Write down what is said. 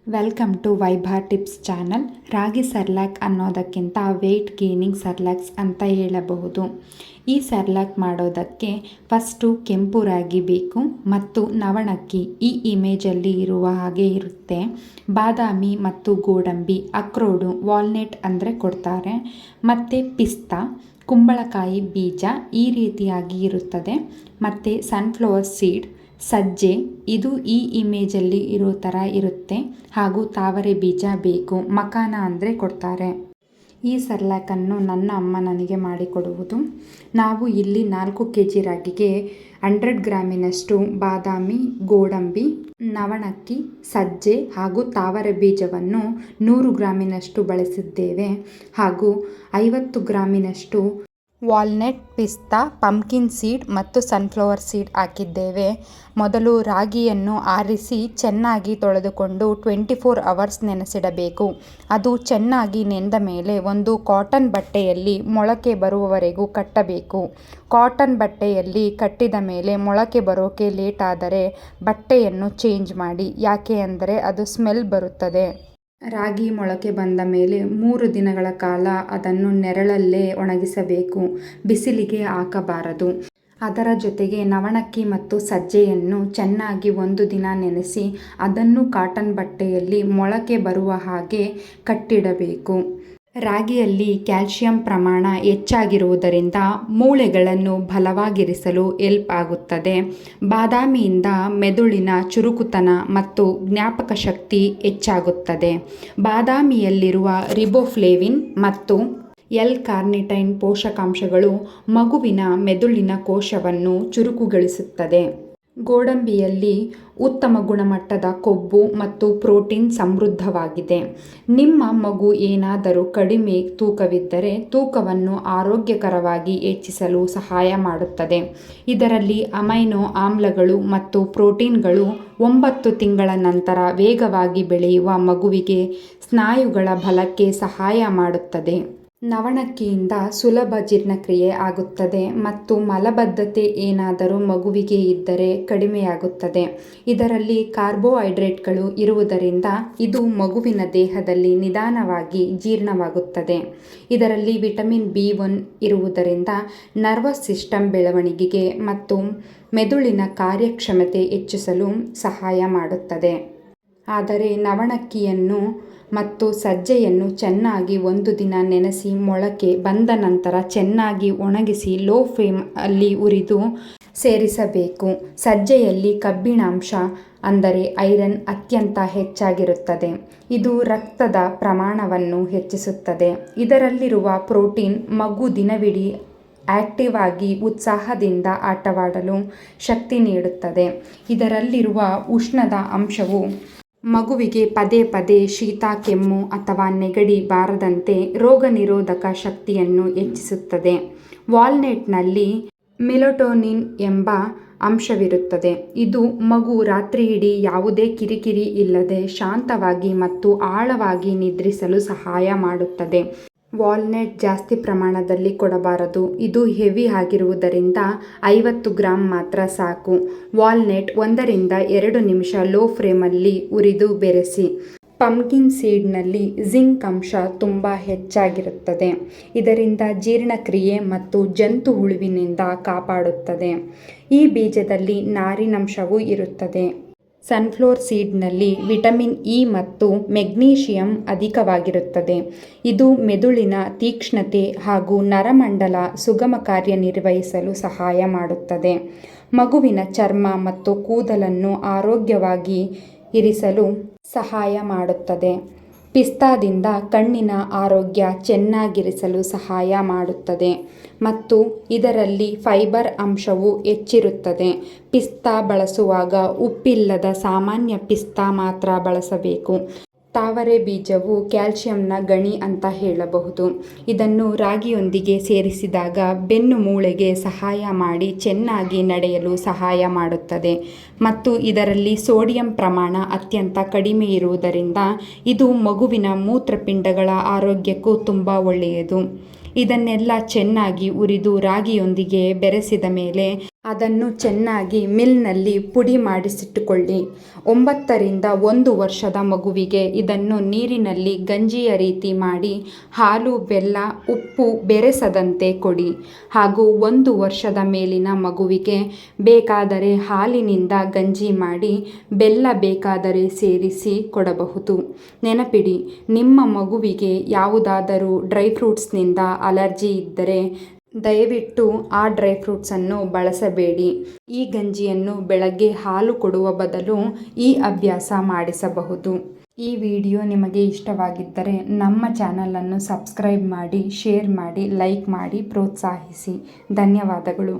Welcome to Vaibha tips channel. ರಾಗಿ Cerelac ಅನ್ನೋದಕ್ಕಿಂತ weight gaining ಸರ್ಲ್ಯಾಕ್ಸ್ ಅಂತ ಹೇಳಬಹುದು. ಈ ಸರ್ಲ್ಯಾಕ್ ಮಾಡೋದಕ್ಕೆ ಫಸ್ಟು ಕೆಂಪು ರಾಗಿ ಬೇಕು ಮತ್ತು ನವಣಕ್ಕಿ ಈ ಇಮೇಜಲ್ಲಿ ಇರುವ ಹಾಗೆ ಇರುತ್ತೆ. ಬಾದಾಮಿ ಮತ್ತು ಗೋಡಂಬಿ, ಅಕ್ರೋಡು, ವಾಲ್ನಟ್ ಅಂದರೆ ಕೊಡ್ತಾರೆ, ಮತ್ತು ಪಿಸ್ತಾ, ಕುಂಬಳಕಾಯಿ ಬೀಜ ಈ ರೀತಿಯಾಗಿ ಇರುತ್ತದೆ, ಮತ್ತು ಸನ್ಫ್ಲವರ್ ಸೀಡ್, ಸಜ್ಜೆ ಇದು ಈ ಇಮೇಜಲ್ಲಿ ಇರೋ ಥರ ಇರುತ್ತೆ, ಹಾಗೂ ತಾವರೆ ಬೀಜ ಬೇಕು. ಮಕಾನ ಅಂದರೆ ಕೊಡ್ತಾರೆ. ಈ ಸರ್ಲ್ಯಾಕನ್ನು ನನ್ನ ಅಮ್ಮ ನನಗೆ ಮಾಡಿಕೊಡುವುದು. ನಾವು ಇಲ್ಲಿ 4 kg ರಾಗಿಗೆ 100 ಗ್ರಾಮಿನಷ್ಟು ಬಾದಾಮಿ, ಗೋಡಂಬಿ, ನವಣಕ್ಕಿ, ಸಜ್ಜೆ ಹಾಗೂ ತಾವರೆ ಬೀಜವನ್ನು 100 ಗ್ರಾಮಿನಷ್ಟು ಬಳಸಿದ್ದೇವೆ, ಹಾಗೂ 50 ಗ್ರಾಮಿನಷ್ಟು ವಾಲ್ನಟ್, ಪಿಸ್ತಾ, ಪಂಪ್ಕಿನ್ ಸೀಡ್ ಮತ್ತು ಸನ್ಫ್ಲವರ್ ಸೀಡ್ ಹಾಕಿದ್ದೇವೆ. ಮೊದಲು ರಾಗಿಯನ್ನು ಆರಿಸಿ ಚೆನ್ನಾಗಿ ತೊಳೆದುಕೊಂಡು 24 ಅವರ್ಸ್ ನೆನೆಸಿಡಬೇಕು. ಅದು ಚೆನ್ನಾಗಿ ನೆಂದ ಮೇಲೆ ಒಂದು ಕಾಟನ್ ಬಟ್ಟೆಯಲ್ಲಿ ಮೊಳಕೆ ಬರುವವರೆಗೂ ಕಟ್ಟಬೇಕು. ಕಾಟನ್ ಬಟ್ಟೆಯಲ್ಲಿ ಕಟ್ಟಿದ ಮೇಲೆ ಮೊಳಕೆ ಬರೋಕೆ ಲೇಟ್ ಆದರೆ ಬಟ್ಟೆಯನ್ನು ಚೇಂಜ್ ಮಾಡಿ, ಯಾಕೆ ಅಂದರೆ ಅದು ಸ್ಮೆಲ್ ಬರುತ್ತದೆ. ರಾಗಿ ಮೊಳಕೆ ಬಂದ ಮೇಲೆ 3 ದಿನಗಳ ಕಾಲ ಅದನ್ನು ನೆರಳಲ್ಲೇ ಒಣಗಿಸಬೇಕು, ಬಿಸಿಲಿಗೆ ಹಾಕಬಾರದು. ಅದರ ಜೊತೆಗೆ ನವಣಕ್ಕಿ ಮತ್ತು ಸಜ್ಜೆಯನ್ನು ಚೆನ್ನಾಗಿ 1 ದಿನ ನೆನೆಸಿ ಅದನ್ನು ಕಾಟನ್ ಬಟ್ಟೆಯಲ್ಲಿ ಮೊಳಕೆ ಬರುವ ಹಾಗೆ ಕಟ್ಟಿಡಬೇಕು. ರಾಗಿಯಲ್ಲಿ ಕ್ಯಾಲ್ಸಿಯಂ ಪ್ರಮಾಣ ಹೆಚ್ಚಾಗಿರುವುದರಿಂದ ಮೂಳೆಗಳನ್ನು ಬಲವಾಗಿರಿಸಲು ಹೆಲ್ಪ್ ಆಗುತ್ತದೆ. ಬಾದಾಮಿಯಿಂದ ಮೆದುಳಿನ ಚುರುಕುತನ ಮತ್ತು ಜ್ಞಾಪಕ ಶಕ್ತಿ ಹೆಚ್ಚಾಗುತ್ತದೆ. ಬಾದಾಮಿಯಲ್ಲಿರುವ ರಿಬೋಫ್ಲೇವಿನ್ ಮತ್ತು L-ಕಾರ್ನಿಟೈನ್ ಪೋಷಕಾಂಶಗಳು ಮಗುವಿನ ಮೆದುಳಿನ ಕೋಶವನ್ನು ಚುರುಕುಗೊಳಿಸುತ್ತದೆ. ಗೋಡಂಬಿಯಲ್ಲಿ ಉತ್ತಮ ಗುಣಮಟ್ಟದ ಕೊಬ್ಬು ಮತ್ತು ಪ್ರೋಟೀನ್ ಸಮೃದ್ಧವಾಗಿದೆ. ನಿಮ್ಮ ಮಗು ಏನಾದರೂ ಕಡಿಮೆ ತೂಕವಿದ್ದರೆ ತೂಕವನ್ನು ಆರೋಗ್ಯಕರವಾಗಿ ಹೆಚ್ಚಿಸಲು ಸಹಾಯ ಮಾಡುತ್ತದೆ. ಇದರಲ್ಲಿ ಅಮೈನೋ ಆಮ್ಲಗಳು ಮತ್ತು ಪ್ರೋಟೀನ್ಗಳು 9 ತಿಂಗಳ ನಂತರ ವೇಗವಾಗಿ ಬೆಳೆಯುವ ಮಗುವಿಗೆ ಸ್ನಾಯುಗಳ ಬಲಕ್ಕೆ ಸಹಾಯ ಮಾಡುತ್ತದೆ. ನವಣಕ್ಕಿಯಿಂದ ಸುಲಭ ಜೀರ್ಣಕ್ರಿಯೆ ಆಗುತ್ತದೆ ಮತ್ತು ಮಲಬದ್ಧತೆ ಏನಾದರೂ ಮಗುವಿಗೆ ಇದ್ದರೆ ಕಡಿಮೆಯಾಗುತ್ತದೆ. ಇದರಲ್ಲಿ ಕಾರ್ಬೋಹೈಡ್ರೇಟ್ಗಳು ಇರುವುದರಿಂದ ಇದು ಮಗುವಿನ ದೇಹದಲ್ಲಿ ನಿಧಾನವಾಗಿ ಜೀರ್ಣವಾಗುತ್ತದೆ. ಇದರಲ್ಲಿ ವಿಟಮಿನ್ B1 ಇರುವುದರಿಂದ ನರ್ವಸ್ ಸಿಸ್ಟಮ್ ಬೆಳವಣಿಗೆಗೆ ಮತ್ತು ಮೆದುಳಿನ ಕಾರ್ಯಕ್ಷಮತೆ ಹೆಚ್ಚಿಸಲು ಸಹಾಯ ಮಾಡುತ್ತದೆ. ಆದರೆ ನವಣಕ್ಕಿಯನ್ನು ಮತ್ತು ಸಜ್ಜೆಯನ್ನು ಚೆನ್ನಾಗಿ 1 ದಿನ ನೆನೆಸಿ ಮೊಳಕೆ ಬಂದ ನಂತರ ಚೆನ್ನಾಗಿ ಒಣಗಿಸಿ ಲೋ ಫ್ಲೇಮ್ ಅಲ್ಲಿ ಹುರಿದು ಸೇರಿಸಬೇಕು. ಸಜ್ಜೆಯಲ್ಲಿ ಕಬ್ಬಿಣಾಂಶ ಅಂದರೆ ಐರನ್ ಅತ್ಯಂತ ಹೆಚ್ಚಾಗಿರುತ್ತದೆ. ಇದು ರಕ್ತದ ಪ್ರಮಾಣವನ್ನು ಹೆಚ್ಚಿಸುತ್ತದೆ. ಇದರಲ್ಲಿರುವ ಪ್ರೋಟೀನ್ ಮಗು ದಿನವಿಡೀ ಆಕ್ಟಿವ್ ಆಗಿ ಉತ್ಸಾಹದಿಂದ ಆಟವಾಡಲು ಶಕ್ತಿ ನೀಡುತ್ತದೆ. ಇದರಲ್ಲಿರುವ ಉಷ್ಣದ ಅಂಶವು ಮಗುವಿಗೆ ಪದೇ ಪದೇ ಶೀತ, ಕೆಮ್ಮು ಅಥವಾ ನೆಗಡಿ ಬಾರದಂತೆ ರೋಗನಿರೋಧಕ ಶಕ್ತಿಯನ್ನು ಹೆಚ್ಚಿಸುತ್ತದೆ. ವಾಲ್ನಟ್ನಲ್ಲಿ ಮೆಲಟೋನಿನ್ ಎಂಬ ಅಂಶವಿರುತ್ತದೆ. ಇದು ಮಗು ರಾತ್ರಿಯಿಡೀ ಯಾವುದೇ ಕಿರಿಕಿರಿ ಇಲ್ಲದೆ ಶಾಂತವಾಗಿ ಮತ್ತು ಆಳವಾಗಿ ನಿದ್ರಿಸಲು ಸಹಾಯ ಮಾಡುತ್ತದೆ. ವಾಲ್ನಟ್ ಜಾಸ್ತಿ ಪ್ರಮಾಣದಲ್ಲಿ ಕೊಡಬಾರದು, ಇದು ಹೆವಿ ಆಗಿರುವುದರಿಂದ 50 ಗ್ರಾಂ ಮಾತ್ರ ಸಾಕು. ವಾಲ್ನಟ್ 1 ರಿಂದ 2 ನಿಮಿಷ ಲೋ ಫ್ಲೇಮಲ್ಲಿ ಹುರಿದು ಬೆರೆಸಿ. ಪಂಪ್ಕಿನ್ ಸೀಡ್ನಲ್ಲಿ ಜಿಂಕ್ ಅಂಶ ತುಂಬ ಹೆಚ್ಚಾಗಿರುತ್ತದೆ. ಇದರಿಂದ ಜೀರ್ಣಕ್ರಿಯೆ ಮತ್ತು ಜಂತು ಹುಳುವಿನಿಂದ ಕಾಪಾಡುತ್ತದೆ. ಈ ಬೀಜದಲ್ಲಿ ನಾರಿನಂಶವೂ ಇರುತ್ತದೆ. ಸನ್ಫ್ಲವರ್ ಸೀಡ್ನಲ್ಲಿ ವಿಟಮಿನ್ E ಮತ್ತು ಮೆಗ್ನೀಷಿಯಂ ಅಧಿಕವಾಗಿರುತ್ತದೆ. ಇದು ಮೆದುಳಿನ ತೀಕ್ಷ್ಣತೆ ಹಾಗೂ ನರಮಂಡಲ ಸುಗಮ ಕಾರ್ಯನಿರ್ವಹಿಸಲು ಸಹಾಯ ಮಾಡುತ್ತದೆ. ಮಗುವಿನ ಚರ್ಮ ಮತ್ತು ಕೂದಲನ್ನು ಆರೋಗ್ಯವಾಗಿ ಇರಿಸಲು ಸಹಾಯ ಮಾಡುತ್ತದೆ. ಪಿಸ್ತಾದಿಂದ ಕಣ್ಣಿನ ಆರೋಗ್ಯ ಚೆನ್ನಾಗಿರಿಸಲು ಸಹಾಯ ಮಾಡುತ್ತದೆ ಮತ್ತು ಇದರಲ್ಲಿ ಫೈಬರ್ ಅಂಶವು ಹೆಚ್ಚಿರುತ್ತದೆ. ಪಿಸ್ತಾ ಬಳಸುವಾಗ ಉಪ್ಪಿಲ್ಲದ ಸಾಮಾನ್ಯ ಪಿಸ್ತಾ ಮಾತ್ರ ಬಳಸಬೇಕು. ತಾವರೆ ಬೀಜವು ಕ್ಯಾಲ್ಸಿಯಂನ ಗಣಿ ಅಂತ ಹೇಳಬಹುದು. ಇದನ್ನು ರಾಗಿಯೊಂದಿಗೆ ಸೇರಿಸಿದಾಗ ಬೆನ್ನು ಮೂಳೆಗೆ ಸಹಾಯ ಮಾಡಿ ಚೆನ್ನಾಗಿ ನಡೆಯಲು ಸಹಾಯ ಮಾಡುತ್ತದೆ ಮತ್ತು ಇದರಲ್ಲಿ ಸೋಡಿಯಂ ಪ್ರಮಾಣ ಅತ್ಯಂತ ಕಡಿಮೆ ಇರುವುದರಿಂದ ಇದು ಮಗುವಿನ ಮೂತ್ರಪಿಂಡಗಳ ಆರೋಗ್ಯಕ್ಕೂ ತುಂಬ ಒಳ್ಳೆಯದು. ಇದನ್ನೆಲ್ಲ ಚೆನ್ನಾಗಿ ಹುರಿದು ರಾಗಿಯೊಂದಿಗೆ ಬೆರೆಸಿದ ಮೇಲೆ ಅದನ್ನು ಚೆನ್ನಾಗಿ ಮಿಲ್ನಲ್ಲಿ ಪುಡಿ ಮಾಡಿಸಿಟ್ಟುಕೊಳ್ಳಿ. 9 ರಿಂದ 1 ವರ್ಷದ ಮಗುವಿಗೆ ಇದನ್ನು ನೀರಿನಲ್ಲಿ ಗಂಜಿಯ ರೀತಿ ಮಾಡಿ ಹಾಲು, ಬೆಲ್ಲ, ಉಪ್ಪು ಬೆರೆಸದಂತೆ ಕೊಡಿ. ಹಾಗೂ 1 ವರ್ಷದ ಮೇಲಿನ ಮಗುವಿಗೆ ಬೇಕಾದರೆ ಹಾಲಿನಿಂದ ಗಂಜಿ ಮಾಡಿ ಬೆಲ್ಲ ಬೇಕಾದರೆ ಸೇರಿಸಿ ಕೊಡಬಹುದು. ನೆನಪಿಡಿ, ನಿಮ್ಮ ಮಗುವಿಗೆ ಯಾವುದಾದರೂ ಡ್ರೈ ಫ್ರೂಟ್ಸ್ನಿಂದ ಅಲರ್ಜಿ ಇದ್ದರೆ ದಯವಿಟ್ಟು ಆ ಡ್ರೈ ಫ್ರೂಟ್ಸನ್ನು ಬಳಸಬೇಡಿ. ಈ ಗಂಜಿಯನ್ನು ಬೆಳಗ್ಗೆ ಹಾಲು ಕೊಡುವ ಬದಲು ಈ ಅಭ್ಯಾಸ ಮಾಡಿಸಬಹುದು. ಈ ವಿಡಿಯೋ ನಿಮಗೆ ಇಷ್ಟವಾಗಿದ್ದರೆ ನಮ್ಮ ಚಾನಲನ್ನು ಸಬ್ಸ್ಕ್ರೈಬ್ ಮಾಡಿ, ಶೇರ್ ಮಾಡಿ, ಲೈಕ್ ಮಾಡಿ ಪ್ರೋತ್ಸಾಹಿಸಿ. ಧನ್ಯವಾದಗಳು.